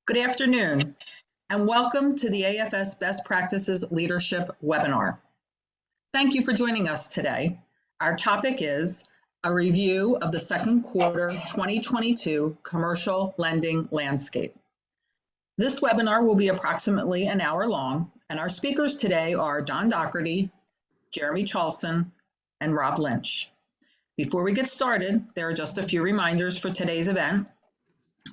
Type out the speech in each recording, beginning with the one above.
Good afternoon, and welcome to the AFS Best Practices Leadership webinar. Thank you for joining us today. Our topic is a review of the second quarter 2022 commercial lending landscape. This webinar will be approximately an hour long, and our speakers today are Don Doherty, Jeremy Charlson, and Rob Lynch. Before we get started, there are just a few reminders for today's event.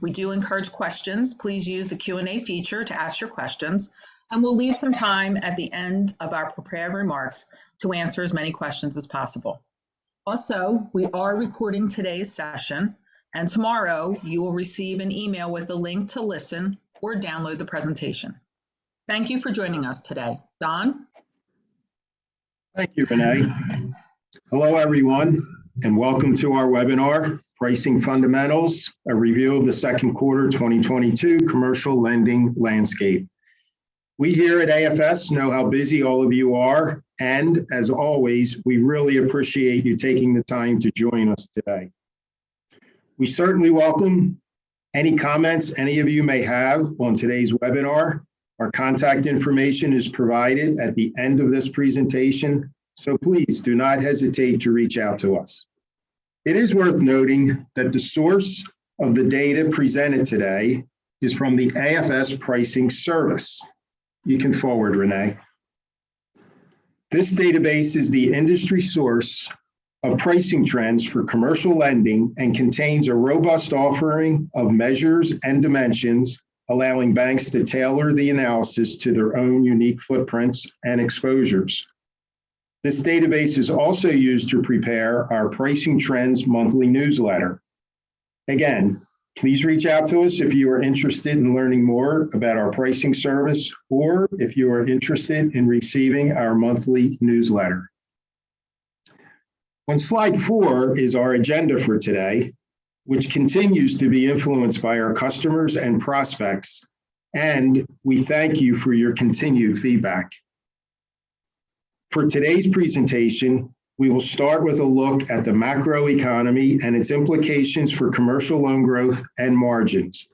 We do encourage questions. Please use the Q&A feature to ask your questions, and we'll leave some time at the end of our prepared remarks to answer as many questions as possible. Also, we are recording today's session, and tomorrow you will receive an email with a link to listen or download the presentation. Thank you for joining us today. Don? Thank you, Renee. Hello, everyone, and welcome to our webinar, Pricing Fundamentals, a review of the second quarter 2022 commercial lending landscape. We here at AFS know how busy all of you are, and as always, we really appreciate you taking the time to join us today. We certainly welcome any comments any of you may have on today's webinar. Our contact information is provided at the end of this presentation, so please do not hesitate to reach out to us. It is worth noting that the source of the data presented today is from the AFS pricing service. You can forward, Renee. This database is the industry source of pricing trends for commercial lending and contains a robust offering of measures and dimensions, allowing banks to tailor the analysis to their own unique footprints and exposures. This database is also used to prepare our Pricing Trends monthly newsletter. Again, please reach out to us if you are interested in learning more about our pricing service or if you are interested in receiving our monthly newsletter. On slide 4 is our agenda for today, which continues to be influenced by our customers and prospects, and we thank you for your continued feedback. For today's presentation, we will start with a look at the macroeconomy and its implications for commercial loan growth and margins.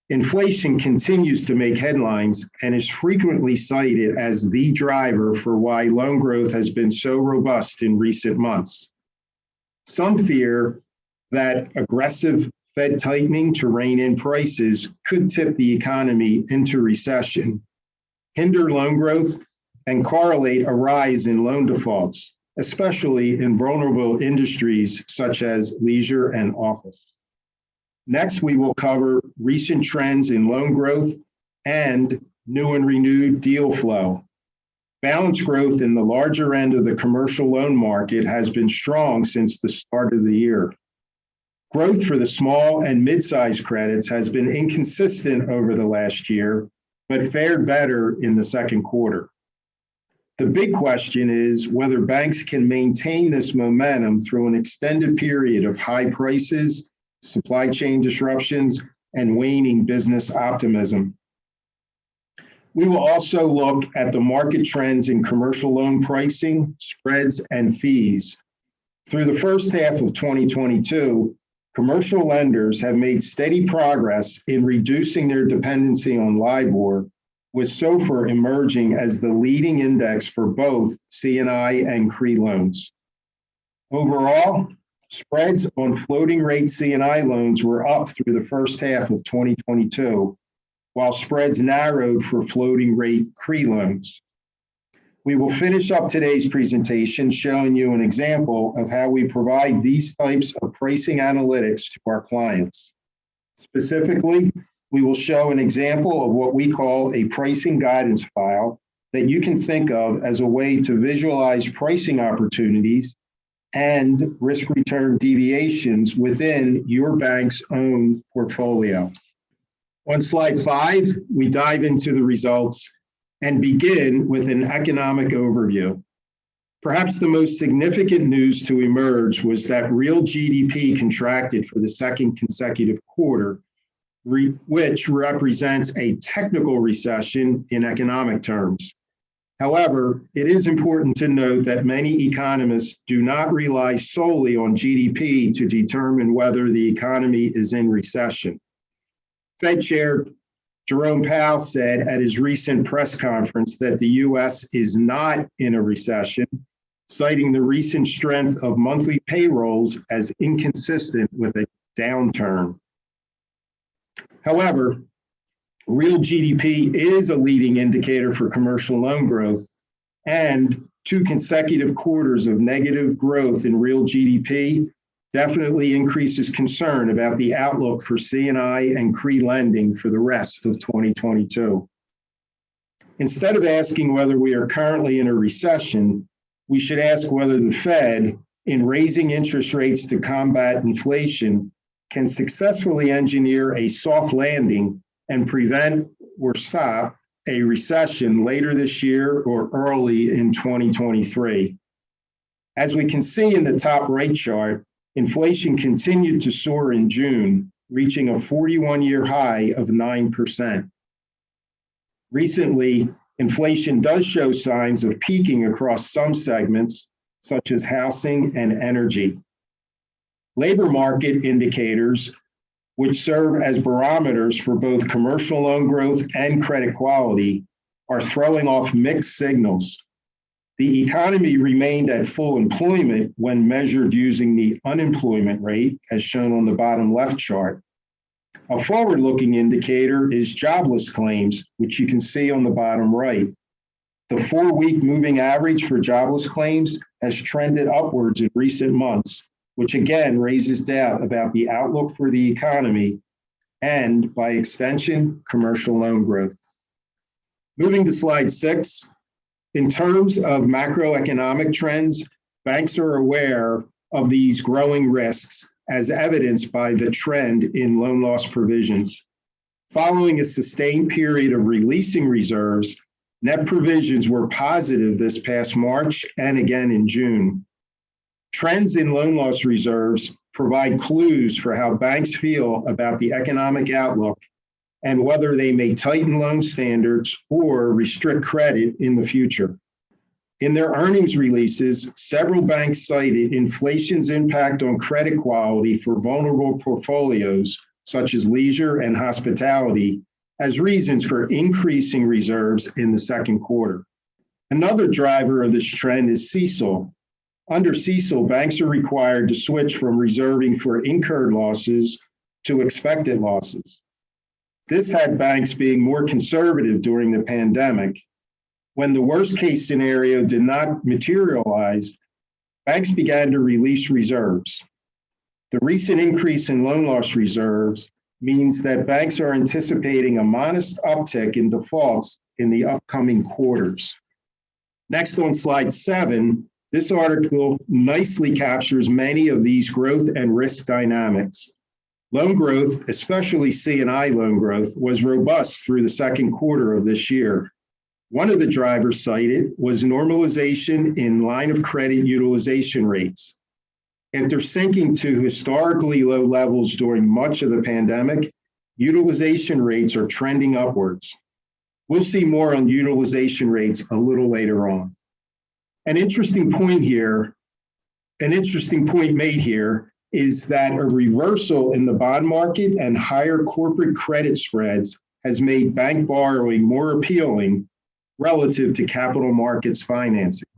Inflation continues to make headlines and is frequently cited as the driver for why loan growth has been so robust in recent months. Some fear that aggressive Fed tightening to rein in prices could tip the economy into recession, hinder loan growth, and correlate a rise in loan defaults, especially in vulnerable industries such as leisure and office. Next, we will cover recent trends in loan growth and new and renewed deal flow. Balance growth in the larger end of the commercial loan market has been strong since the start of the year. Growth for the small and mid-sized credits has been inconsistent over the last year, but fared better in the second quarter. The big question is whether banks can maintain this momentum through an extended period of high prices, supply chain disruptions, and waning business optimism. We will also look at the market trends in commercial loan pricing, spreads, and fees. Through the first half of 2022, commercial lenders have made steady progress in reducing their dependency on LIBOR, with SOFR emerging as the leading index for both C&I and CRE loans. Overall, spreads on floating rate C&I loans were up through the first half of 2022, while spreads narrowed for floating rate CRE loans. We will finish up today's presentation showing you an example of how we provide these types of pricing analytics to our clients. Specifically, we will show an example of what we call a pricing guidance file that you can think of as a way to visualize pricing opportunities and risk return deviations within your bank's own portfolio. On slide 5, we dive into the results and begin with an economic overview. Perhaps the most significant news to emerge was that real GDP contracted for the second consecutive quarter, which represents a technical recession in economic terms. However, it is important to note that many economists do not rely solely on GDP to determine whether the economy is in recession. Fed Chair Jerome Powell said at his recent press conference that the U.S. is not in a recession, citing the recent strength of monthly payrolls as inconsistent with a downturn. However, real GDP is a leading indicator for commercial loan growth, and 2 consecutive quarters of negative growth in real GDP definitely increases concern about the outlook for C&I and CRE lending for the rest of 2022. Instead of asking whether we are currently in a recession, we should ask whether the Fed, in raising interest rates to combat inflation, can successfully engineer a soft landing and prevent or stop a recession later this year or early in 2023. As we can see in the top right chart, inflation continued to soar in June, reaching a 41-year high of 9%. Recently, inflation does show signs of peaking across some segments, such as housing and energy. Labor market indicators, which serve as barometers for both commercial loan growth and credit quality, are throwing off mixed signals. The economy remained at full employment when measured using the unemployment rate, as shown on the bottom left chart. A forward-looking indicator is jobless claims, which you can see on the bottom right. The 4-week moving average for jobless claims has trended upwards in recent months, which again raises doubt about the outlook for the economy and, by extension, commercial loan growth. Moving to slide 6, in terms of macroeconomic trends, banks are aware of these growing risks as evidenced by the trend in loan loss provisions. Following a sustained period of releasing reserves, net provisions were positive this past March and again in June. Trends in loan loss reserves provide clues for how banks feel about the economic outlook and whether they may tighten loan standards or restrict credit in the future. In their earnings releases, several banks cited inflation's impact on credit quality for vulnerable portfolios, such as leisure and hospitality, as reasons for increasing reserves in the second quarter. Another driver of this trend is CECL. Under CECL, banks are required to switch from reserving for incurred losses to expected losses. This had banks being more conservative during the pandemic. When the worst case scenario did not materialize, banks began to release reserves. The recent increase in loan loss reserves means that banks are anticipating a modest uptick in defaults in the upcoming quarters. Next on slide 7, this article nicely captures many of these growth and risk dynamics. Loan growth, especially C&I loan growth, was robust through the second quarter of this year. One of the drivers cited was normalization in line of credit utilization rates. After sinking to historically low levels during much of the pandemic, utilization rates are trending upwards. We'll see more on utilization rates a little later on. An interesting point made here is that a reversal in the bond market and higher corporate credit spreads has made bank borrowing more appealing relative to capital markets financing.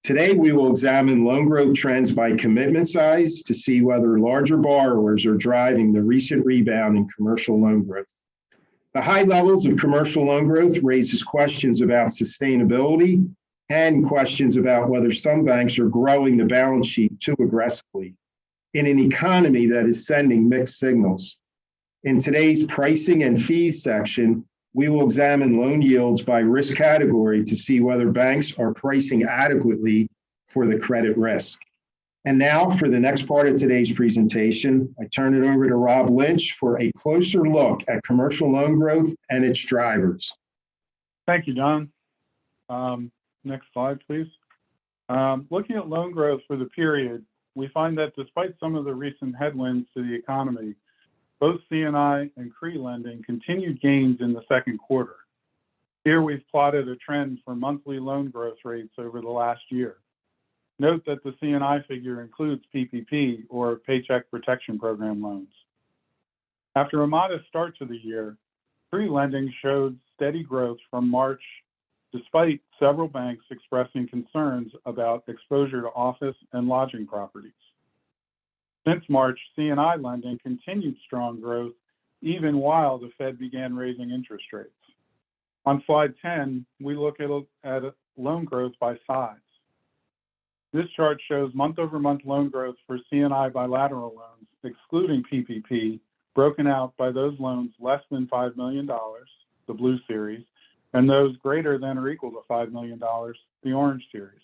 Today, we will examine loan growth trends by commitment size to see whether larger borrowers are driving the recent rebound in commercial loan growth. The high levels of commercial loan growth raises questions about sustainability and questions about whether some banks are growing the balance sheet too aggressively in an economy that is sending mixed signals. In today's pricing and fees section, we will examine loan yields by risk category to see whether banks are pricing adequately for the credit risk. And now for the next part of today's presentation, I turn it over to Rob Lynch for a closer look at commercial loan growth and its drivers. Thank you, Don. Next slide, please. Looking at loan growth for the period, we find that despite some of the recent headwinds to the economy, both C&I and CRE lending continued gains in the second quarter. Here we've plotted a trend for monthly loan growth rates over the last year. Note that the C&I figure includes PPP, or Paycheck Protection Program loans. After a modest start to the year, CRE lending showed steady growth from March, despite several banks expressing concerns about exposure to office and lodging properties. Since March, C&I lending continued strong growth even while the Fed began raising interest rates. On slide 10, we look at loan growth by size. This chart shows month-over-month loan growth for C&I bilateral loans, excluding PPP, broken out by those loans less than $5 million, the blue series, and those greater than or equal to $5 million, the orange series.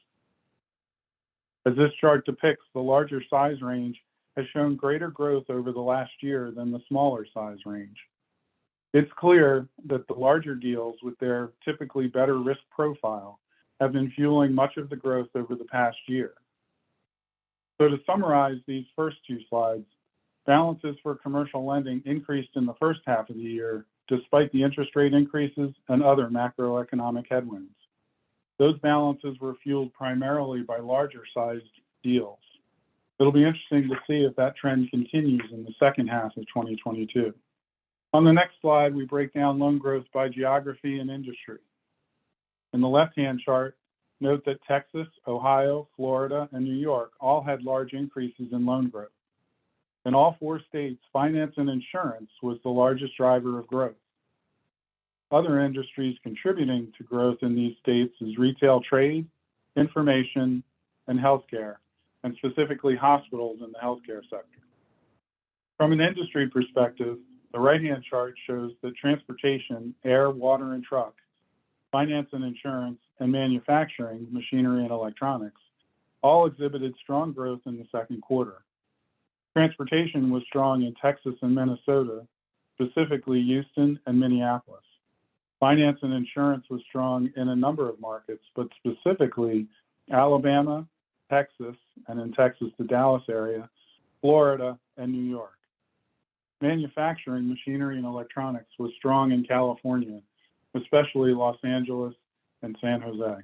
As this chart depicts, the larger size range has shown greater growth over the last year than the smaller size range. It's clear that the larger deals with their typically better risk profile have been fueling much of the growth over the past year. So to summarize these first two slides, balances for commercial lending increased in the first half of the year despite the interest rate increases and other macroeconomic headwinds. Those balances were fueled primarily by larger sized deals. It'll be interesting to see if that trend continues in the second half of 2022. On the next slide, we break down loan growth by geography and industry. In the left-hand chart, note that Texas, Ohio, Florida, and New York all had large increases in loan growth. In all four states, finance and insurance was the largest driver of growth. Other industries contributing to growth in these states is retail trade, information, and healthcare, and specifically hospitals in the healthcare sector. From an industry perspective, the right-hand chart shows that transportation, air, water, and truck, finance and insurance, and manufacturing, machinery and electronics, all exhibited strong growth in the second quarter. Transportation was strong in Texas and Minnesota, specifically Houston and Minneapolis. Finance and insurance was strong in a number of markets, but specifically Alabama, Texas, and in Texas, the Dallas area, Florida, and New York. Manufacturing, machinery, and electronics was strong in California, especially Los Angeles and San Jose.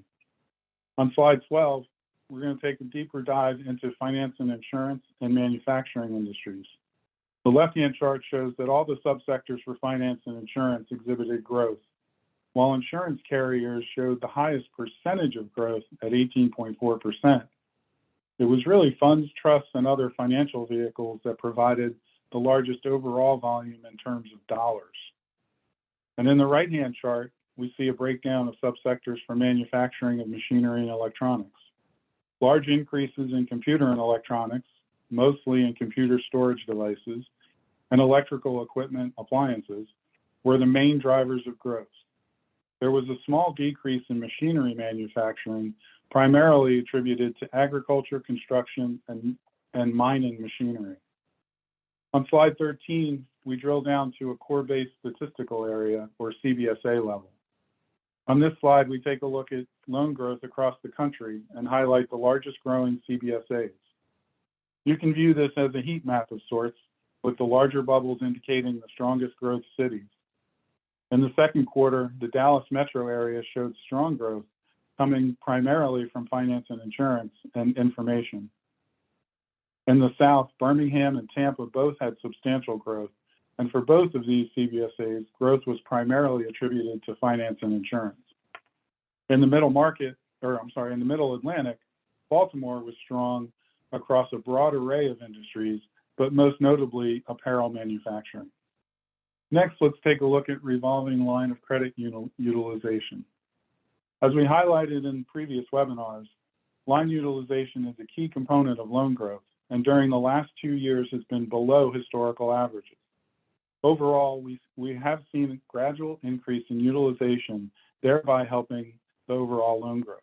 On slide 12, we're going to take a deeper dive into finance and insurance and manufacturing industries. The left-hand chart shows that all the subsectors for finance and insurance exhibited growth, while insurance carriers showed the highest percentage of growth at 18.4%. It was really funds, trusts, and other financial vehicles that provided the largest overall volume in terms of dollars. And in the right-hand chart, we see a breakdown of subsectors for manufacturing of machinery and electronics. Large increases in computer and electronics, mostly in computer storage devices, and electrical equipment appliances, were the main drivers of growth. There was a small decrease in machinery manufacturing, primarily attributed to agriculture, construction, and mining machinery. On slide 13, we drill down to a core-based statistical area, or CBSA level. On this slide, we take a look at loan growth across the country and highlight the largest growing CBSAs. You can view this as a heat map of sorts, with the larger bubbles indicating the strongest growth cities. In the second quarter, the Dallas metro area showed strong growth, coming primarily from finance and insurance and information. In the South, Birmingham and Tampa both had substantial growth, and for both of these CBSAs, growth was primarily attributed to finance and insurance. In the middle Atlantic, Baltimore was strong across a broad array of industries, but most notably apparel manufacturing. Next, let's take a look at revolving line of credit utilization. As we highlighted in previous webinars, line utilization is a key component of loan growth, and during the last 2 years has been below historical averages. Overall, we have seen a gradual increase in utilization, thereby helping the overall loan growth.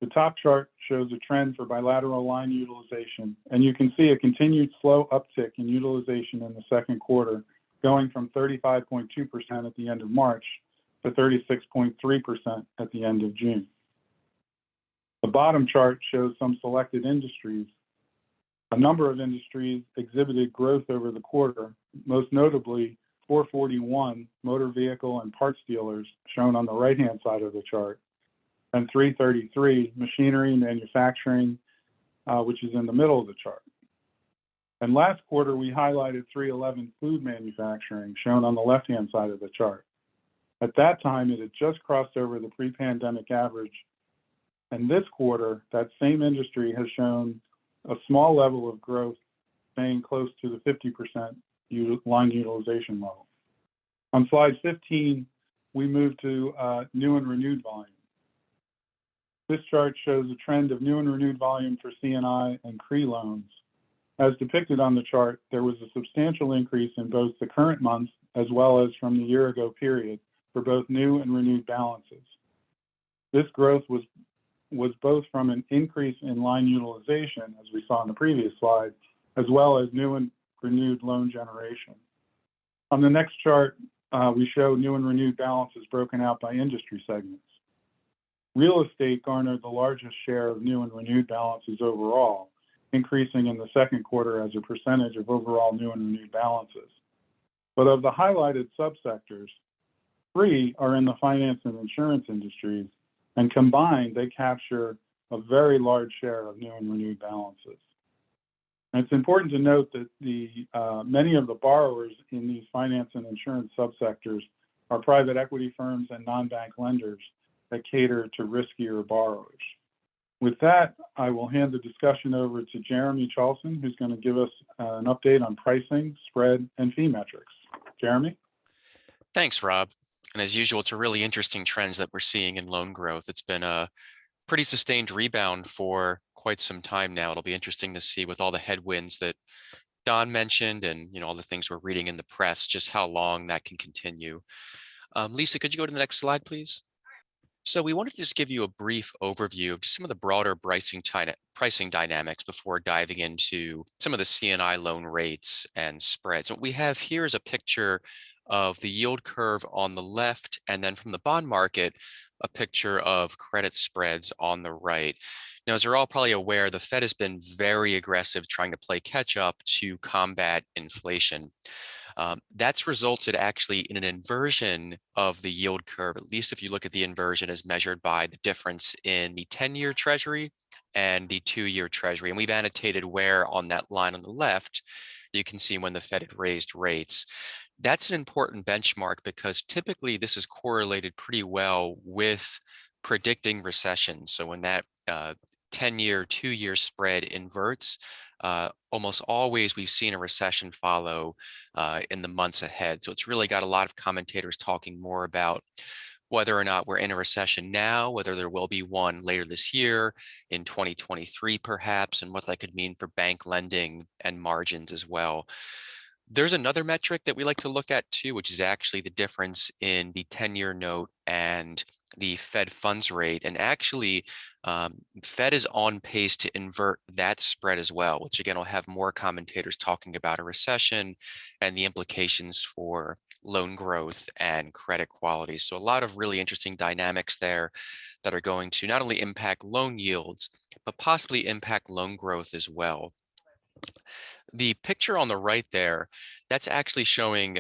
The top chart shows a trend for bilateral line utilization, and you can see a continued slow uptick in utilization in the second quarter, going from 35.2% at the end of March to 36.3% at the end of June. The bottom chart shows some selected industries. A number of industries exhibited growth over the quarter, most notably 441 motor vehicle and parts dealers, shown on the right-hand side of the chart, and 333 machinery manufacturing, which is in the middle of the chart. And last quarter, we highlighted 311 food manufacturing, shown on the left-hand side of the chart. At that time, it had just crossed over the pre-pandemic average. And this quarter, that same industry has shown a small level of growth, staying close to the 50% line utilization level. On slide 15, we move to new and renewed volume. This chart shows a trend of new and renewed volume for C&I and CRE loans. As depicted on the chart, there was a substantial increase in both the current month as well as from the year ago period for both new and renewed balances. This growth was both from an increase in line utilization, as we saw in the previous slide, as well as new and renewed loan generation. On the next chart, we show new and renewed balances broken out by industry segments. Real estate garnered the largest share of new and renewed balances overall, increasing in the second quarter as a percentage of overall new and renewed balances. But of the highlighted subsectors, 3 are in the finance and insurance industries, and combined, they capture a very large share of new and renewed balances. And it's important to note that many of the borrowers in these finance and insurance subsectors are private equity firms and non-bank lenders that cater to riskier borrowers. With that, I will hand the discussion over to Jeremy Charlson, who's going to give us an update on pricing, spread, and fee metrics. Jeremy? Thanks, Rob. And as usual, it's a really interesting trends that we're seeing in loan growth. It's been a pretty sustained rebound for quite some time now. It'll be interesting to see with all the headwinds that Don mentioned and all the things we're reading in the press, just how long that can continue. Lisa, could you go to the next slide, please? So we wanted to just give you a brief overview of just some of the broader pricing dynamics before diving into some of the C&I loan rates and spreads. What we have here is a picture of the yield curve on the left, and then from the bond market, a picture of credit spreads on the right. Now, as you're all probably aware, the Fed has been very aggressive trying to play catch up to combat inflation. That's resulted actually in an inversion of the yield curve, at least if you look at the inversion as measured by the difference in the 10-year Treasury and the 2-year Treasury. And we've annotated where on that line on the left, you can see when the Fed had raised rates. That's an important benchmark because typically this is correlated pretty well with predicting recession. So when that 10-year, 2-year spread inverts, almost always we've seen a recession follow in the months ahead. So it's really got a lot of commentators talking more about whether or not we're in a recession now, whether there will be one later this year, in 2023 perhaps, and what that could mean for bank lending and margins as well. There's another metric that we like to look at too, which is actually the difference in the 10-year note and the Fed funds rate. And actually, Fed is on pace to invert that spread as well, which again will have more commentators talking about a recession and the implications for loan growth and credit quality. So a lot of really interesting dynamics there that are going to not only impact loan yields, but possibly impact loan growth as well. The picture on the right there, that's actually showing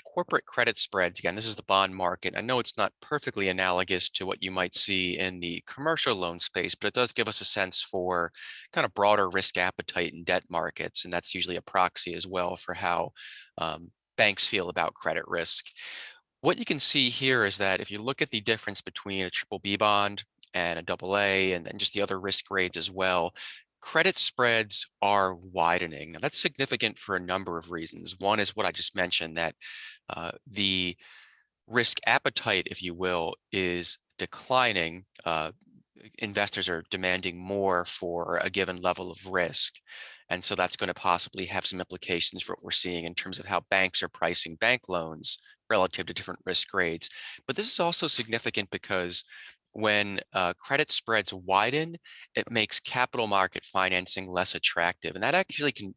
corporate credit spreads. Again, this is the bond market. I know it's not perfectly analogous to what you might see in the commercial loan space, but it does give us a sense for kind of broader risk appetite in debt markets. And that's usually a proxy as well for how banks feel about credit risk. What you can see here is that if you look at the difference between a BBB bond and a AA and then just the other risk grades as well, credit spreads are widening. Now, that's significant for a number of reasons. One is what I just mentioned, that the risk appetite, if you will, is declining. Investors are demanding more for a given level of risk. And so that's going to possibly have some implications for what we're seeing in terms of how banks are pricing bank loans relative to different risk grades. But this is also significant because when credit spreads widen, it makes capital market financing less attractive. And that actually can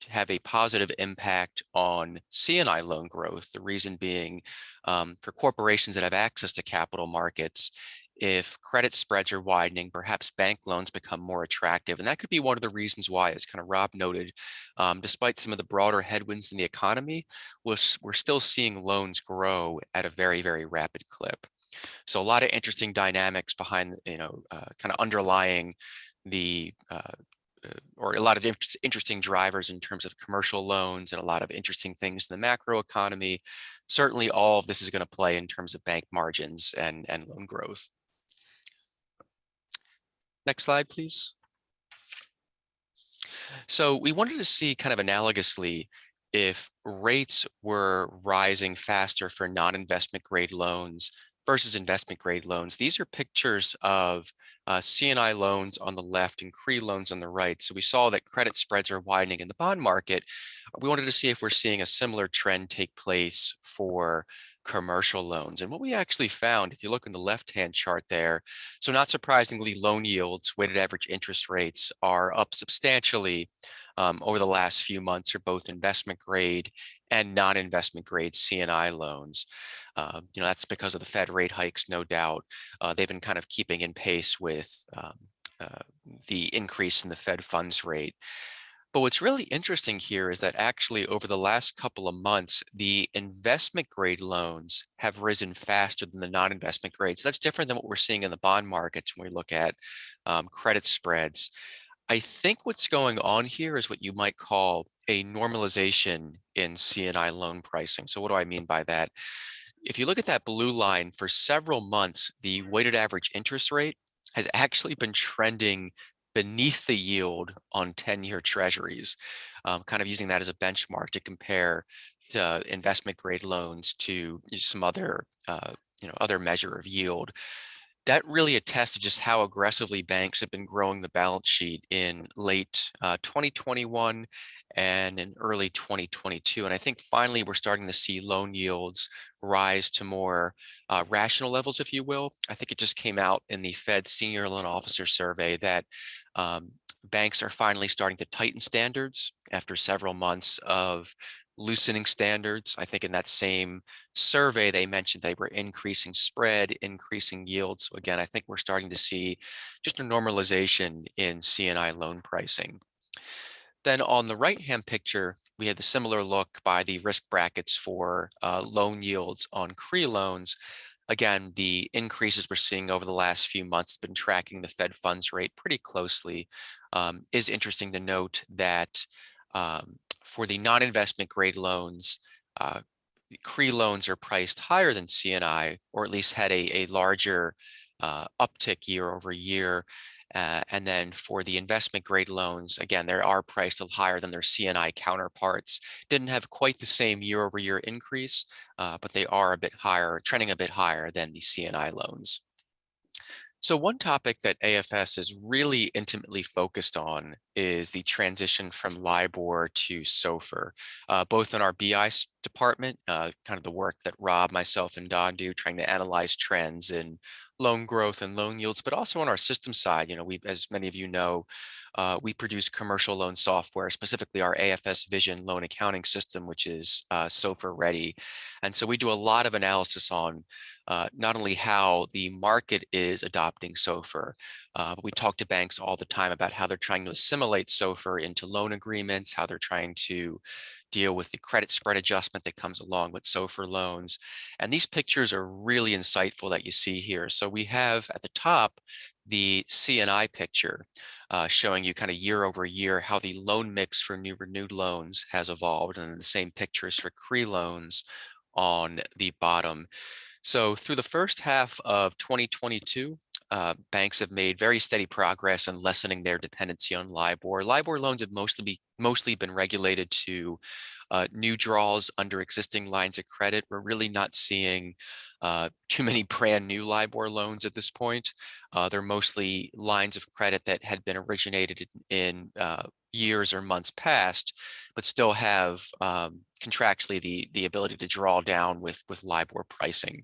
have a positive impact on C&I loan growth. The reason being for corporations that have access to capital markets, if credit spreads are widening, perhaps bank loans become more attractive. And that could be one of the reasons why, as kind of Rob noted, despite some of the broader headwinds in the economy, we're still seeing loans grow at a very, very rapid clip. So a lot of interesting dynamics behind, kind of underlying the or a lot of interesting drivers in terms of commercial loans and a lot of interesting things in the macro economy. Certainly all of this is going to play in terms of bank margins and loan growth. Next slide, please. So we wanted to see kind of analogously if rates were rising faster for non-investment grade loans versus investment grade loans. These are pictures of C&I loans on the left and CRE loans on the right. So we saw that credit spreads are widening in the bond market. We wanted to see if we're seeing a similar trend take place for commercial loans. And what we actually found, if you look in the left-hand chart there, so not surprisingly, loan yields, weighted average interest rates are up substantially over the last few months for both investment grade and non-investment grade C&I loans. That's because of the Fed rate hikes, no doubt. They've been kind of keeping in pace with the increase in the Fed funds rate. But what's really interesting here is that actually over the last couple of months, the investment grade loans have risen faster than the non-investment grades. So that's different than what we're seeing in the bond markets when we look at credit spreads. I think what's going on here is what you might call a normalization in C&I loan pricing. So what do I mean by that? If you look at that blue line, for several months, the weighted average interest rate has actually been trending beneath the yield on 10-year treasuries, kind of using that as a benchmark to compare investment grade loans to some other, other measure of yield. That really attests to just how aggressively banks have been growing the balance sheet in late 2021 and in early 2022. And I think finally we're starting to see loan yields rise to more rational levels, if you will. I think it just came out in the Fed Senior Loan Officer Survey that banks are finally starting to tighten standards after several months of loosening standards. I think in that same survey, they mentioned they were increasing spread, increasing yields. So again, I think we're starting to see just a normalization in C&I loan pricing. Then on the right-hand picture, we had the similar look by the risk brackets for loan yields on CRE loans. Again, the increases we're seeing over the last few months have been tracking the Fed funds rate pretty closely. Is interesting to note that for the non-investment grade loans, CRE loans are priced higher than C&I, or at least had a larger uptick year over year. And then for the investment grade loans, again, they are priced a little higher than their C&I counterparts. Didn't have quite the same year over year increase, but they are a bit higher, trending a bit higher than the C&I loans. So one topic that AFS is really intimately focused on is the transition from LIBOR to SOFR, both in our BI department, kind of the work that Rob, myself, and Don do, trying to analyze trends in loan growth and loan yields, but also on our system side. We, as many of you know, we produce commercial loan software, specifically our AFS Vision loan accounting system, which is SOFR ready. And so we do a lot of analysis on not only how the market is adopting SOFR, but we talk to banks all the time about how they're trying to assimilate SOFR into loan agreements, how they're trying to deal with the credit spread adjustment that comes along with SOFR loans. And these pictures are really insightful that you see here. So we have at the top the C&I picture showing you kind of year over year how the loan mix for new renewed loans has evolved, and then the same pictures for CRE loans on the bottom. So through the first half of 2022, banks have made very steady progress in lessening their dependency on LIBOR. LIBOR loans have mostly been regulated to new draws under existing lines of credit. We're really not seeing too many brand new LIBOR loans at this point. They're mostly lines of credit that had been originated in years or months past, but still have contractually the ability to draw down with LIBOR pricing.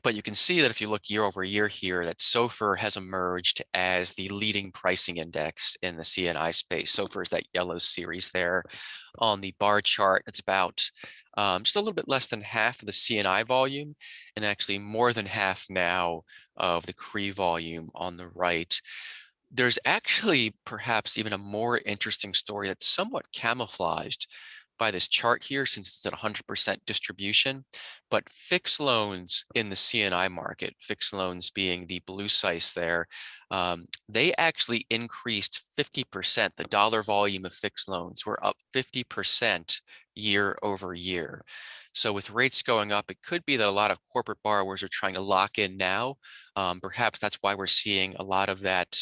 But you can see that if you look year over year here, that SOFR has emerged as the leading pricing index in the C&I space. SOFR is that yellow series there on the bar chart. It's about just a little bit less than half of the C&I volume, and actually more than half now of the CRE volume on the right. There's actually perhaps even a more interesting story that's somewhat camouflaged, by this chart here since it's at 100% distribution, but fixed loans in the C&I market, fixed loans being the blue slice there, they actually increased 50%. The dollar volume of fixed loans were up 50% year over year. So with rates going up, it could be that a lot of corporate borrowers are trying to lock in now. Perhaps that's why we're seeing a lot of that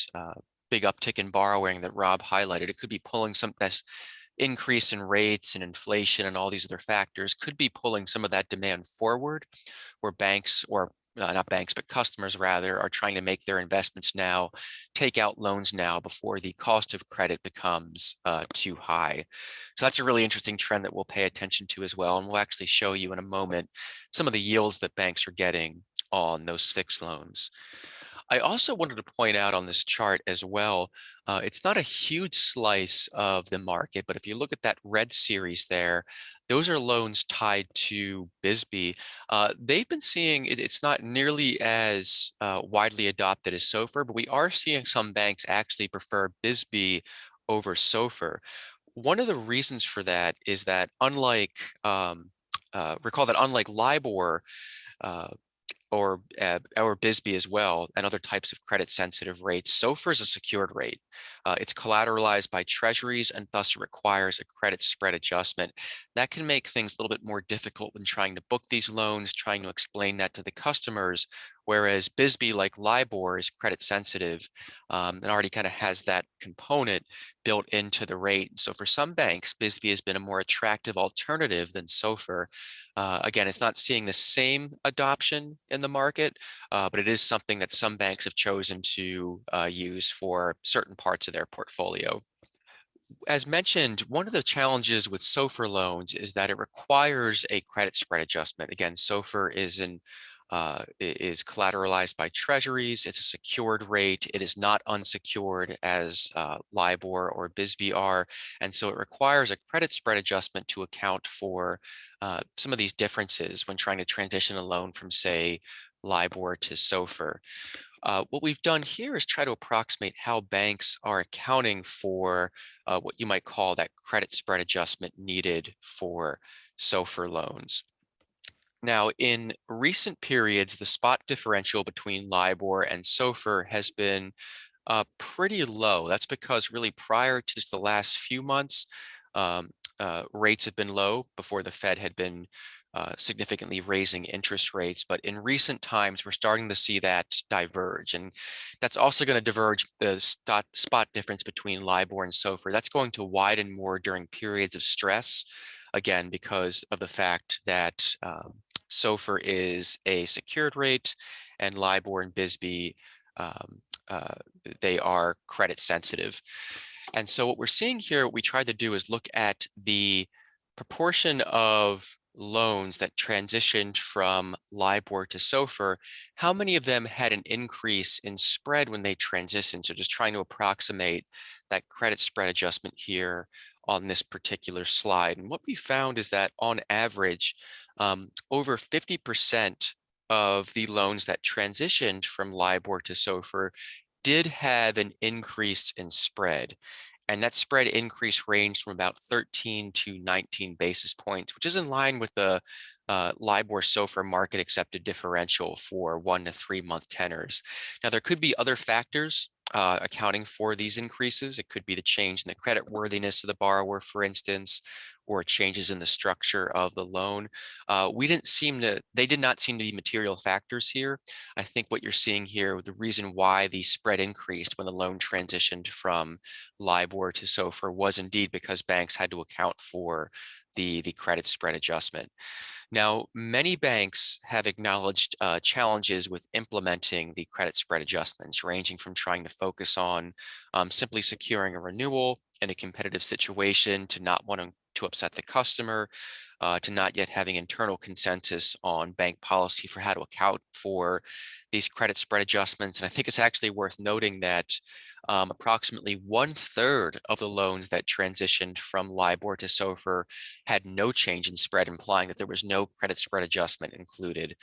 big uptick in borrowing that Rob highlighted. It could be pulling some that increase in rates and inflation and all these other factors could be pulling some of that demand forward, where banks or not banks, but customers rather are trying to make their investments now, take out loans now before the cost of credit becomes too high. So that's a really interesting trend that we'll pay attention to as well. And we'll actually show you in a moment some of the yields that banks are getting on those fixed loans. I also wanted to point out on this chart as well, it's not a huge slice of the market, but if you look at that red series there, those are loans tied to BSBY. They've been seeing it's not nearly as widely adopted as SOFR, but we are seeing some banks actually prefer BSBY over SOFR. One of the reasons for that is that recall that unlike LIBOR, uh, or BSBY as well, and other types of credit sensitive rates, SOFR is a secured rate. It's collateralized by treasuries and thus requires a credit spread adjustment. That can make things a little bit more difficult when trying to book these loans, trying to explain that to the customers, whereas BSBY, like LIBOR, is credit sensitive and already kind of has that component built into the rate. So for some banks, BSBY has been a more attractive alternative than SOFR. Again, it's not seeing the same adoption in the market, but it is something that some banks have chosen to use for certain parts of their portfolio. As mentioned, one of the challenges with SOFR loans is that it requires a credit spread adjustment. Again, SOFR is collateralized by treasuries. It's a secured rate. It is not unsecured as LIBOR or BSBY are. And so it requires a credit spread adjustment to account for some of these differences when trying to transition a loan from, say, LIBOR to SOFR. What we've done here is try to approximate how banks are accounting for what you might call that credit spread adjustment needed for SOFR loans. Now, in recent periods, the spot differential between LIBOR and SOFR has been pretty low. That's because really prior to just the last few months, rates have been low before the Fed had been significantly raising interest rates. But in recent times, we're starting to see that diverge. And that's also going to diverge the spot difference between LIBOR and SOFR. That's going to widen more during periods of stress, again, because of the fact that SOFR is a secured rate and LIBOR and BSBY, they are credit sensitive. And so what we're seeing here, what we tried to do is look at the proportion of loans that transitioned from LIBOR to SOFR, how many of them had an increase in spread when they transitioned? So just trying to approximate that credit spread adjustment here on this particular slide. And what we found is that on average, over 50% of the loans that transitioned from LIBOR to SOFR did have an increase in spread. And that spread increase ranged from about 13 to 19 basis points, which is in line with the LIBOR SOFR market accepted differential for 1 to 3 month tenors. Now, there could be other factors accounting for these increases. It could be the change in the credit worthiness of the borrower, for instance, or changes in the structure of the loan. They did not seem to be material factors here. I think what you're seeing here, the reason why the spread increased when the loan transitioned from LIBOR to SOFR was indeed because banks had to account for the credit spread adjustment. Now, many banks have acknowledged challenges with implementing the credit spread adjustments, ranging from trying to focus on simply securing a renewal in a competitive situation to not wanting to upset the customer. to not yet having internal consensus on bank policy for how to account for these credit spread adjustments. And I think it's actually worth noting that approximately 1/3 of the loans that transitioned from LIBOR to SOFR had no change in spread, implying that there was no credit spread adjustment included.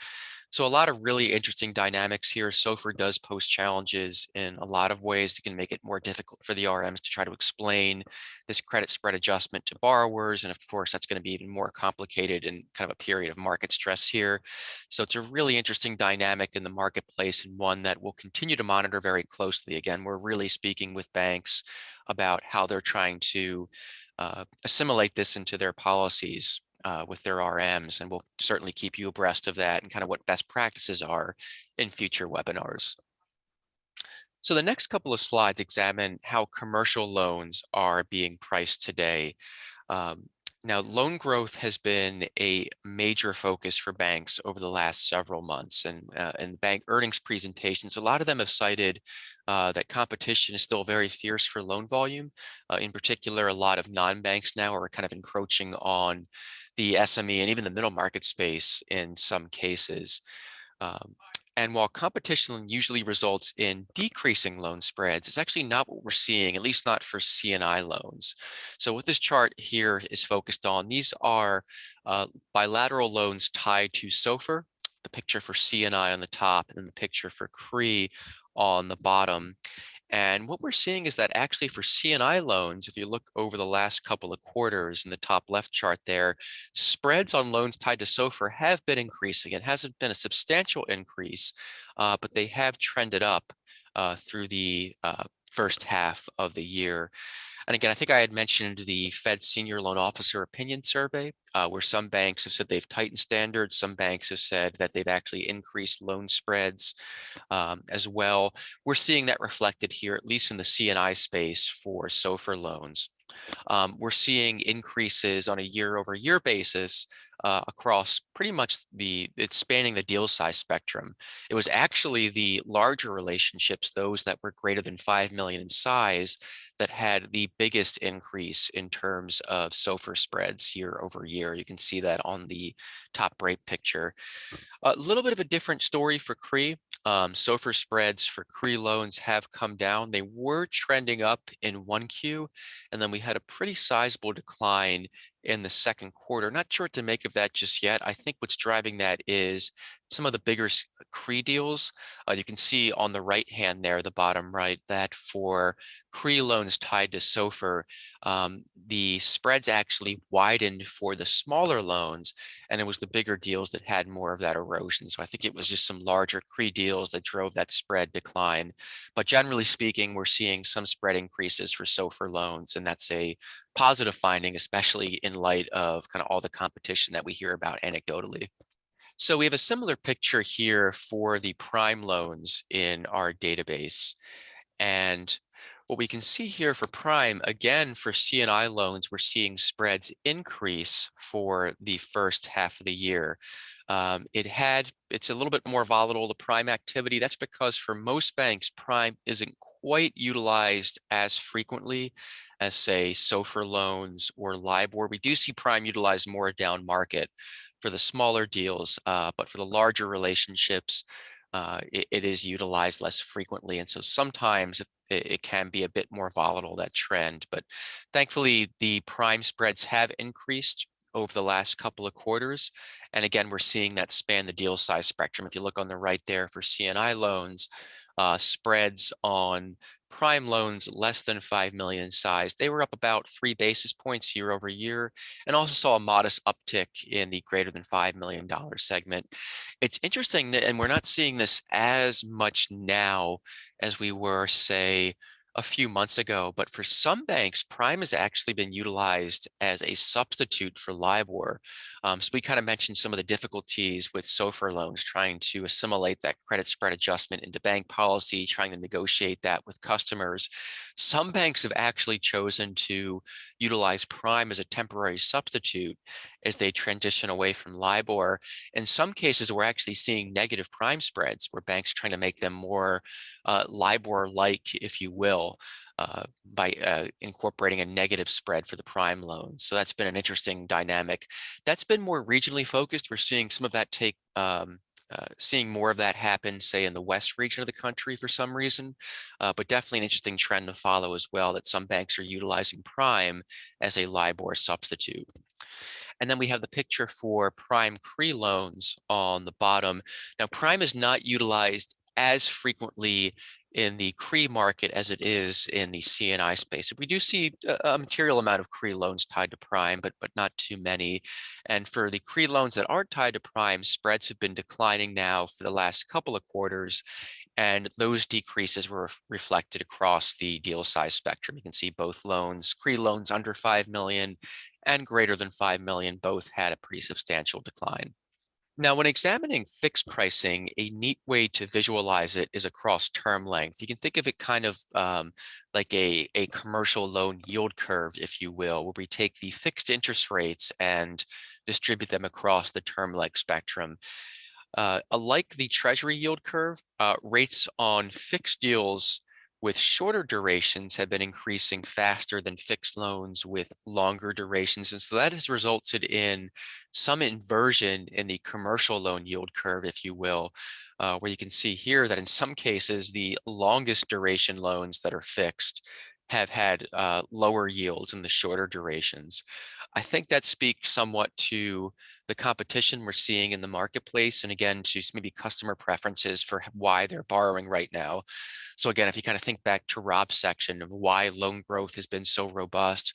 So a lot of really interesting dynamics here. SOFR does pose challenges in a lot of ways that can make it more difficult for the RMs to try to explain this credit spread adjustment to borrowers. And of course, that's going to be even more complicated in kind of a period of market stress here. So it's a really interesting dynamic in the marketplace, and one that we'll continue to monitor very closely. Again, we're really speaking with banks about how they're trying to assimilate this into their policies with their RMs, and we'll certainly keep you abreast of that and kind of what best practices are in future webinars. So the next couple of slides examine how commercial loans are being priced today. Now, loan growth has been a major focus for banks over the last several months, and in bank earnings presentations, a lot of them have cited that competition is still very fierce for loan volume. In particular, a lot of non-banks now are kind of encroaching on the SME and even the middle market space in some cases. And while competition usually results in decreasing loan spreads, it's actually not what we're seeing, at least not for C&I loans. So what this chart here is focused on, these are bilateral loans tied to SOFR, the picture for C&I on the top, and the picture for CRE on the bottom. And what we're seeing is that actually for C&I loans, if you look over the last couple of quarters in the top left chart there, spreads on loans tied to SOFR have been increasing. It hasn't been a substantial increase, but they have trended up through the first half of the year. And again, I think I had mentioned the Fed Senior Loan Officer Opinion Survey, where some banks have said they've tightened standards. Some banks have said that they've actually increased loan spreads as well. We're seeing that reflected here, at least in the C&I space for SOFR loans. We're seeing increases on a year-over-year basis across pretty much it's spanning the deal size spectrum. It was actually the larger relationships, those that were greater than 5 million in size, that had the biggest increase in terms of SOFR spreads year over year. You can see that on the top right picture. A little bit of a different story for CRE. SOFR spreads for CRE loans have come down. They were trending up in 1Q, and then we had a pretty sizable decline in the second quarter. Not sure what to make of that just yet. I think what's driving that is some of the bigger CRE deals. You can see on the right hand there, the bottom right, that for CRE loans tied to SOFR, the spreads actually widened for the smaller loans, and it was the bigger deals that had more of that erosion. So I think it was just some larger CRE deals that drove that spread decline. But generally speaking, we're seeing some spread increases for SOFR loans, and that's a positive finding, especially in light of kind of all the competition that we hear about anecdotally. So we have a similar picture here for the prime loans in our database. And what we can see here for prime, again, for C&I loans, we're seeing spreads increase for the first half of the year. It's a little bit more volatile, the prime activity. That's because for most banks, prime isn't quite utilized as frequently as, say, SOFR loans or LIBOR. We do see prime utilized more down market for the smaller deals, but for the larger relationships, it is utilized less frequently. And so sometimes it can be a bit more volatile, that trend. But thankfully, the prime spreads have increased over the last couple of quarters. And again, we're seeing that span the deal size spectrum. If you look on the right there for C&I loans, spreads on prime loans less than 5 million in size, they were up about 3 basis points year over year, and also saw a modest uptick in the greater than $5 million segment. It's interesting that, and we're not seeing this as much now as we were, say, a few months ago, but for some banks, prime has actually been utilized as a substitute for LIBOR. So we kind of mentioned some of the difficulties with SOFR loans, trying to assimilate that credit spread adjustment into bank policy, trying to negotiate that with customers. Some banks have actually chosen to utilize prime as a temporary substitute. as they transition away from LIBOR. In some cases, we're actually seeing negative prime spreads where banks are trying to make them more LIBOR-like, if you will, by incorporating a negative spread for the prime loans. So that's been an interesting dynamic. That's been more regionally focused. We're seeing some of that seeing more of that happen, say, in the west region of the country for some reason, but definitely an interesting trend to follow as well, that some banks are utilizing prime as a LIBOR substitute. And then we have the picture for prime CRE loans on the bottom. Now, prime is not utilized as frequently in the CRE market as it is in the C&I space. We do see a material amount of CRE loans tied to prime, but not too many. And for the CRE loans that aren't tied to prime, spreads have been declining now for the last couple of quarters, and those decreases were reflected across the deal size spectrum. You can see both loans, CRE loans under 5 million and greater than 5 million, both had a pretty substantial decline. Now, when examining fixed pricing, a neat way to visualize it is across term length. You can think of it kind of like a commercial loan yield curve, if you will, where we take the fixed interest rates and distribute them across the term length spectrum. Like the Treasury yield curve, rates on fixed deals with shorter durations have been increasing faster than fixed loans with longer durations. And so that has resulted in some inversion in the commercial loan yield curve, if you will, where you can see here that in some cases, the longest duration loans that are fixed have had lower yields in the shorter durations. I think that speaks somewhat to the competition we're seeing in the marketplace, and again, to maybe customer preferences for why they're borrowing right now. So again, if you kind of think back to Rob's section of why loan growth has been so robust,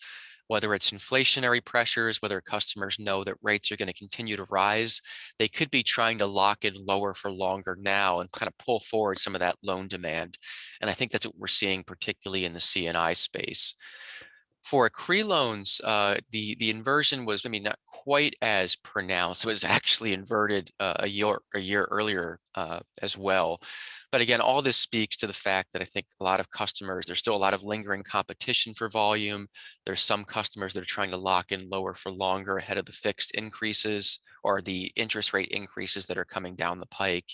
whether it's inflationary pressures, whether customers know that rates are going to continue to rise, they could be trying to lock in lower for longer now and kind of pull forward some of that loan demand. And I think that's what we're seeing, particularly in the C&I space. For CRE loans, the inversion was maybe not quite as pronounced. It was actually inverted a year earlier as well. But again, all this speaks to the fact that I think a lot of customers, there's still a lot of lingering competition for volume. There's some customers that are trying to lock in lower for longer ahead of the fixed increases or the interest rate increases that are coming down the pike.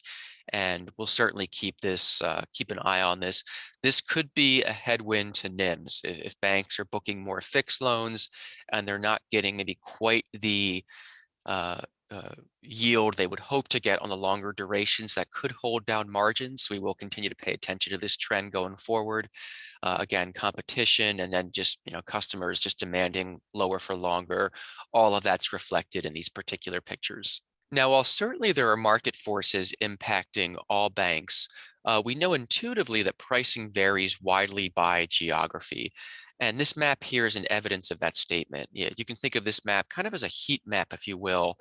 And we'll certainly keep an eye on this. This could be a headwind to NIMs if banks are booking more fixed loans and they're not getting maybe quite the yield they would hope to get on the longer durations. That could hold down margins. We will continue to pay attention to this trend going forward. Again, competition and then just customers just demanding lower for longer. All of that's reflected in these particular pictures. Now, while certainly there are market forces impacting all banks, we know intuitively that pricing varies widely by geography. And this map here is an evidence of that statement. Yeah, you can think of this map kind of as a heat map, if you will,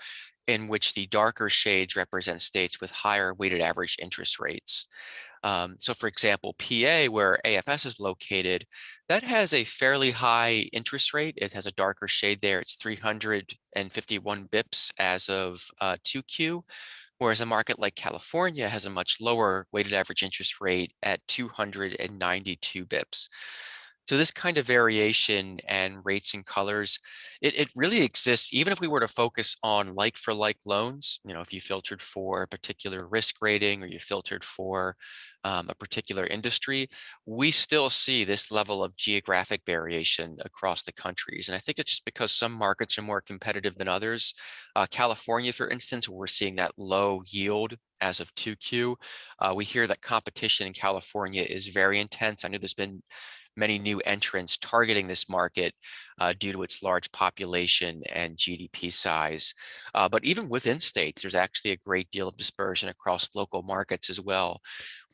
in which the darker shades represent states with higher weighted average interest rates. So for example, PA, where AFS is located, that has a fairly high interest rate. It has a darker shade there. It's 351 bips as of 2Q, whereas a market like California has a much lower weighted average interest rate at 292 bips. So this kind of variation and rates and colors, it really exists even if we were to focus on like for like loans. If you filtered for a particular risk rating or you filtered for a particular industry, we still see this level of geographic variation across the countries. And I think it's just because some markets are more competitive than others. California, for instance, where we're seeing that low yield as of 2Q, we hear that competition in California is very intense. I know there's been many new entrants targeting this market due to its large population and GDP size. But even within states, there's actually a great deal of dispersion across local markets as well.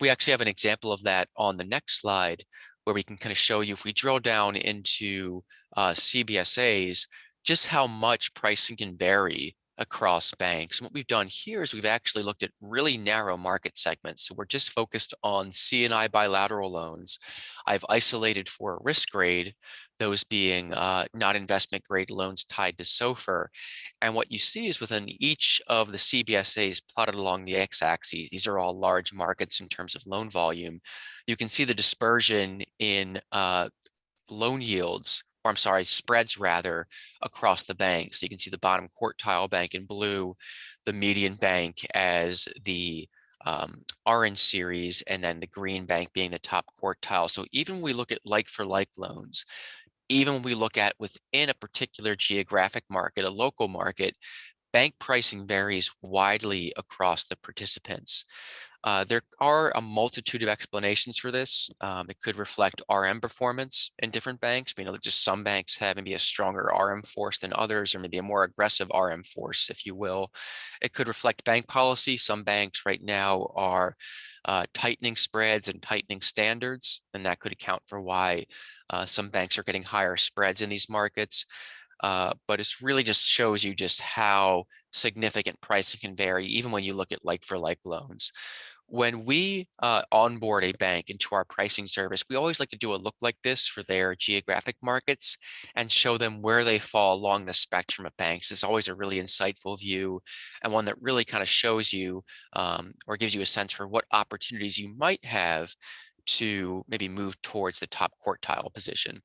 We actually have an example of that on the next slide, where we can kind of show you, if we drill down into CBSAs, just how much pricing can vary across banks. And what we've done here is we've actually looked at really narrow market segments. So we're just focused on C&I bilateral loans. I've isolated for a risk grade, those being not investment grade loans tied to SOFR. And what you see is within each of the CBSAs plotted along the x-axis, these are all large markets in terms of loan volume. You can see the dispersion in loan yields or I'm sorry, spreads rather, across the bank. So you can see the bottom quartile bank in blue, the median bank as the orange series, and then the green bank being the top quartile. So even when we look at like for like loans, even when we look at within a particular geographic market, a local market, bank pricing varies widely across the participants. There are a multitude of explanations for this. It could reflect RM performance in different banks. You know, just some banks have maybe a stronger RM force than others, or maybe a more aggressive RM force, if you will. It could reflect bank policy. Some banks right now are tightening spreads and tightening standards, and that could account for why some banks are getting higher spreads in these markets. But it's really just shows you just how significant pricing can vary, even when you look at like for like loans. When we onboard a bank into our pricing service, we always like to do a look like this for their geographic markets and show them where they fall along the spectrum of banks. It's always a really insightful view, and one that really kind of shows you or gives you a sense for what opportunities you might have to maybe move towards the top quartile position.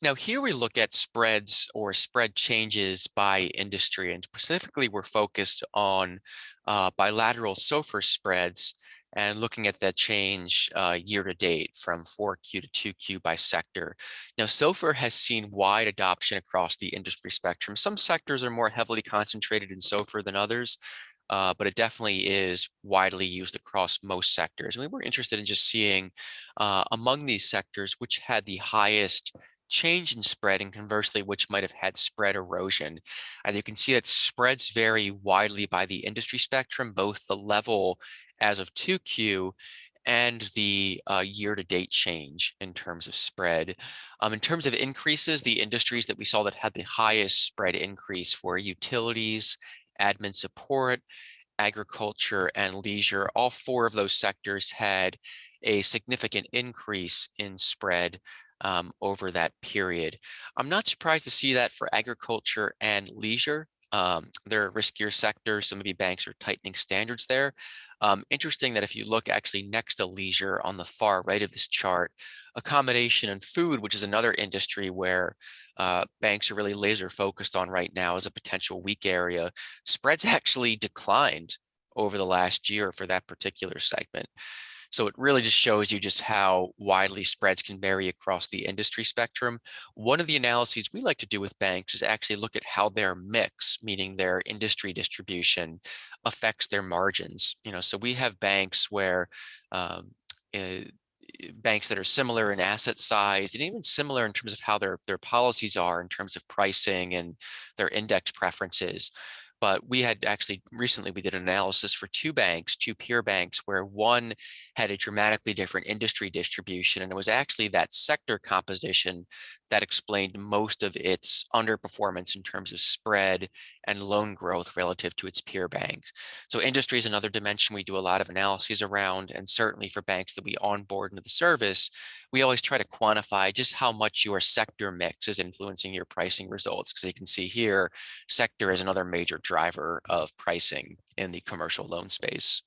Now, here we look at spreads or spread changes by industry, and specifically we're focused on bilateral SOFR spreads and looking at that change year to date from 4Q to 2Q by sector. Now, SOFR has seen wide adoption across the industry spectrum. Some sectors are more heavily concentrated in SOFR than others, but it definitely is widely used across most sectors. And we were interested in just seeing among these sectors which had the highest change in spread, and conversely, which might have had spread erosion. And you can see that spreads vary widely by the industry spectrum, both the level as of 2Q and the year-to-date change in terms of spread. In terms of increases, the industries that we saw that had the highest spread increase were utilities, admin support, agriculture, and leisure. All four of those sectors had a significant increase in spread over that period. I'm not surprised to see that for agriculture and leisure. They're riskier sectors, so maybe banks are tightening standards there. Interesting that if you look actually next to leisure on the far right of this chart, accommodation and food, which is another industry where banks are really laser focused on right now as a potential weak area, spreads actually declined over the last year for that particular segment. So it really just shows you just how widely spreads can vary across the industry spectrum. One of the analyses we like to do with banks is actually look at how their mix, meaning their industry distribution, affects their margins. You know, so we have banks where uh, banks that are similar in asset size and even similar in terms of how their policies are in terms of pricing and their index preferences. But we had actually recently, we did an analysis for two banks, two peer banks, where one had a dramatically different industry distribution. And it was actually that sector composition that explained most of its underperformance in terms of spread and loan growth relative to its peer bank. So industry is another dimension we do a lot of analyses around. And certainly for banks that we onboard into the service, we always try to quantify just how much your sector mix is influencing your pricing results. Because you can see here, sector is another major driver of pricing in the commercial loan space.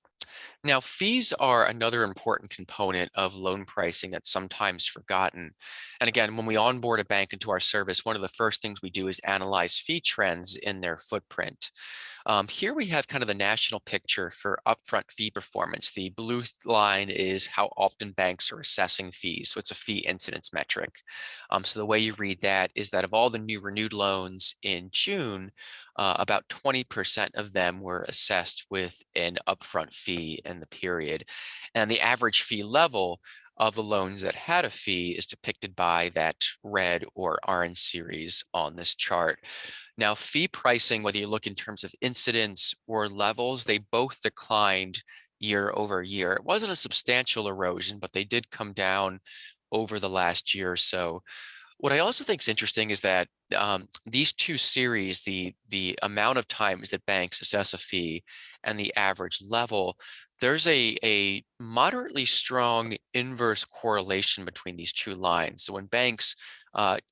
Now, fees are another important component of loan pricing that's sometimes forgotten. And again, when we onboard a bank into our service, one of the first things we do is analyze fee trends in their footprint. Here we have kind of the national picture for upfront fee performance. The blue line is how often banks are assessing fees. So it's a fee incidence metric. So the way you read that is that of all the new renewed loans in June, about 20% of them were assessed with an upfront fee in the period. And the average fee level of the loans that had a fee is depicted by that red or orange series on this chart. Now, fee pricing, whether you look in terms of incidence or levels, they both declined year over year. It wasn't a substantial erosion, but they did come down over the last year or so. What I also think is interesting is that these two series, the amount of times that banks assess a fee and the average level, there's a moderately strong inverse correlation between these two lines. So when banks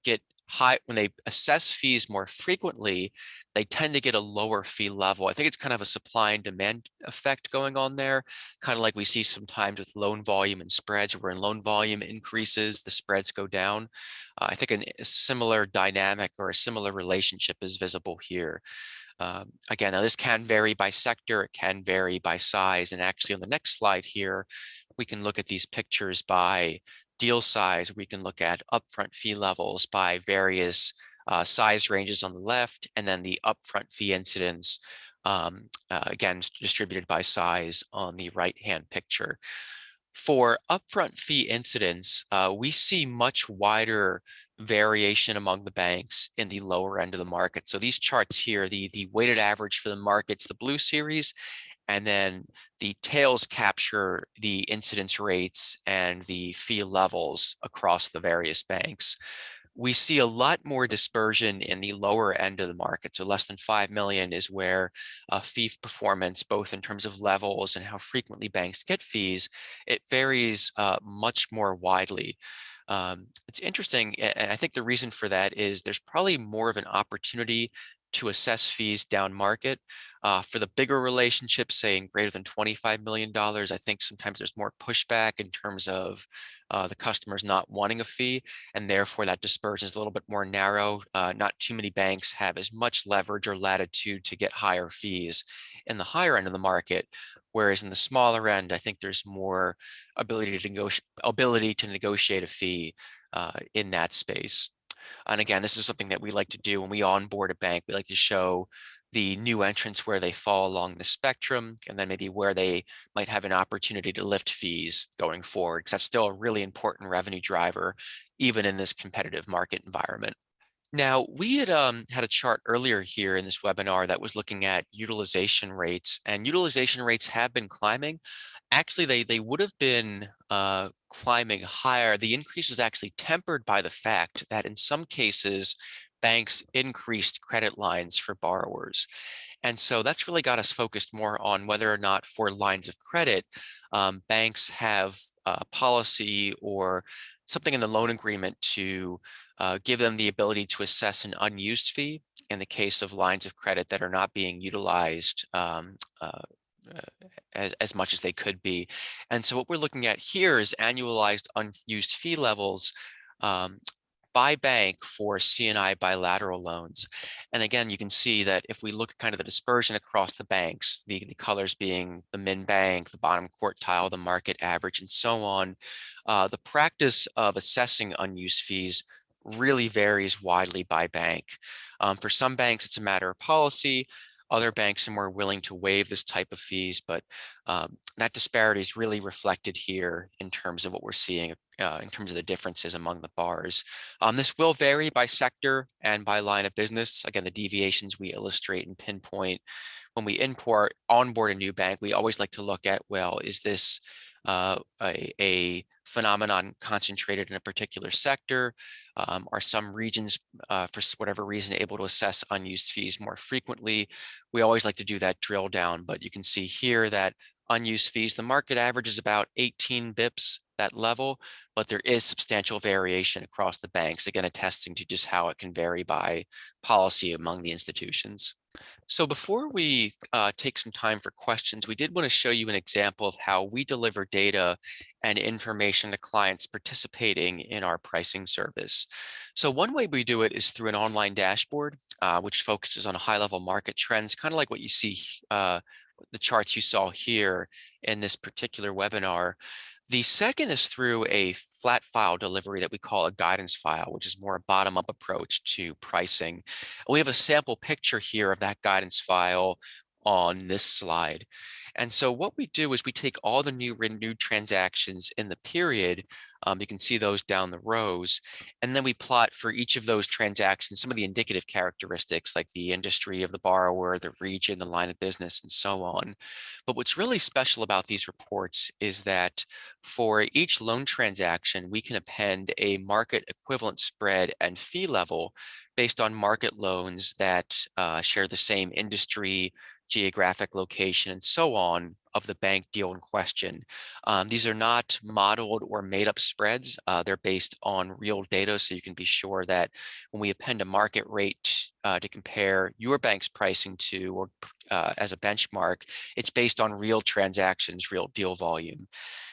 get high, when they assess fees more frequently, they tend to get a lower fee level. I think it's kind of a supply and demand effect going on there, kind of like we see sometimes with loan volume and spreads, where when loan volume increases, the spreads go down. I think a similar dynamic or a similar relationship is visible here. Again, now this can vary by sector, it can vary by size, and actually on the next slide here, we can look at these pictures by deal size. We can look at upfront fee levels by various size ranges on the left, and then the upfront fee incidence, again, distributed by size on the right-hand picture. For upfront fee incidence, we see much wider variation among the banks in the lower end of the market. So these charts here, the weighted average for the markets, the blue series, and then the tails capture the incidence rates and the fee levels across the various banks. We see a lot more dispersion in the lower end of the market. So less than 5 million is where fee performance, both in terms of levels and how frequently banks get fees, it varies much more widely. It's interesting, and I think the reason for that is there's probably more of an opportunity to assess fees down market. For the bigger relationships, saying greater than $25 million, I think sometimes there's more pushback in terms of the customers not wanting a fee, and therefore that dispersion is a little bit more narrow. Not too many banks have as much leverage or latitude to get higher fees in the higher end of the market, whereas in the smaller end, I think there's more ability to negotiate a fee in that space. And again, this is something that we like to do when we onboard a bank. We like to show the new entrants where they fall along the spectrum, and then maybe where they might have an opportunity to lift fees going forward, because that's still a really important revenue driver, even in this competitive market environment. Now, we had had a chart earlier here in this webinar that was looking at utilization rates, and utilization rates have been climbing. Actually, they would have been climbing higher. The increase was actually tempered by the fact that in some cases, banks increased credit lines for borrowers. And so that's really got us focused more on whether or not for lines of credit, banks have a policy or something in the loan agreement to give them the ability to assess an unused fee in the case of lines of credit that are not being utilized as much as they could be. And so what we're looking at here is annualized unused fee levels by bank for C&I bilateral loans. And again, you can see that if we look at kind of the dispersion across the banks, the colors being the min bank, the bottom quartile, the market average, and so on, the practice of assessing unused fees really varies widely by bank. For some banks, it's a matter of policy. Other banks are more willing to waive this type of fees, but that disparity is really reflected here in terms of what we're seeing in terms of the differences among the bars. This will vary by sector and by line of business. Again, the deviations we illustrate and pinpoint when we onboard a new bank, we always like to look at, well, is this a phenomenon concentrated in a particular sector? Are some regions, for whatever reason, able to assess unused fees more frequently? We always like to do that drill down, but you can see here that unused fees, the market average is about 18 bips, that level, but there is substantial variation across the banks, again, attesting to just how it can vary by policy among the institutions. So before we take some time for questions, we did want to show you an example of how we deliver data and information to clients participating in our pricing service. So one way we do it is through an online dashboard, which focuses on high-level market trends, kind of like what you see, the charts you saw here in this particular webinar. The second is through a flat file delivery that we call a guidance file, which is more a bottom-up approach to pricing. We have a sample picture here of that guidance file on this slide. And so what we do is we take all the new renewed transactions in the period, you can see those down the rows, and then we plot for each of those transactions some of the indicative characteristics like the industry of the borrower, the region, the line of business, and so on. But what's really special about these reports is that for each loan transaction, we can append a market equivalent spread and fee level based on market loans that share the same industry, geographic location, and so on of the bank deal in question. These are not modeled or made up spreads. They're based on real data, so you can be sure that when we append a market rate to compare your bank's pricing to, or as a benchmark, it's based on real transactions, real deal volume.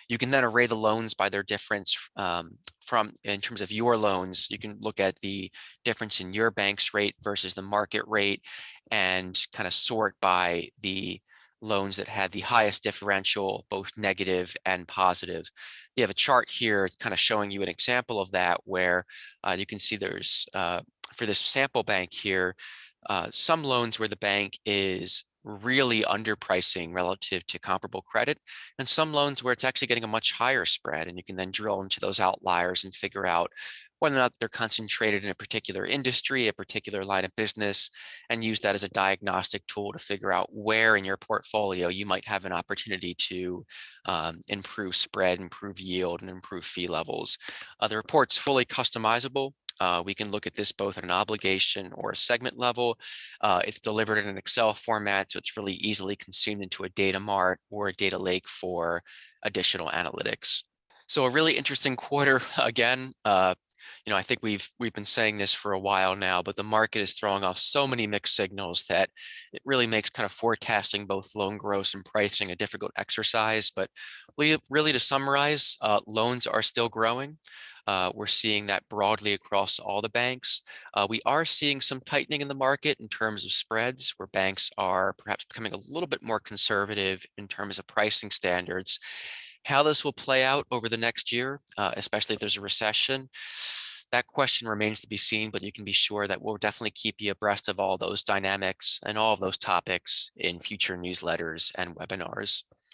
You can then array the loans by their difference from, in terms of your loans. You can look at the difference in your bank's rate versus the market rate and kind of sort by the loans that had the highest differential, both negative and positive. You have a chart here kind of showing you an example of that, where you can see there's, for this sample bank here, some loans where the bank is really underpricing relative to comparable credit, and some loans where it's actually getting a much higher spread. And you can then drill into those outliers and figure out whether or not they're concentrated in a particular industry, a particular line of business, and use that as a diagnostic tool to figure out where in your portfolio you might have an opportunity to improve spread, improve yield, and improve fee levels. The report's fully customizable. We can look at this both at an obligation or a segment level. It's delivered in an Excel format, so it's really easily consumed into a data mart or a data lake for additional analytics. So a really interesting quarter again. I think we've been saying this for a while now, but the market is throwing off so many mixed signals that it really makes kind of forecasting both loan growth and pricing a difficult exercise. But really, to summarize, loans are still growing. We're seeing that broadly across all the banks. We are seeing some tightening in the market in terms of spreads, where banks are perhaps becoming a little bit more conservative in terms of pricing standards. How this will play out over the next year, especially if there's a recession, that question remains to be seen, but you can be sure that we'll definitely keep you abreast of all those dynamics and all of those topics in future newsletters and webinars.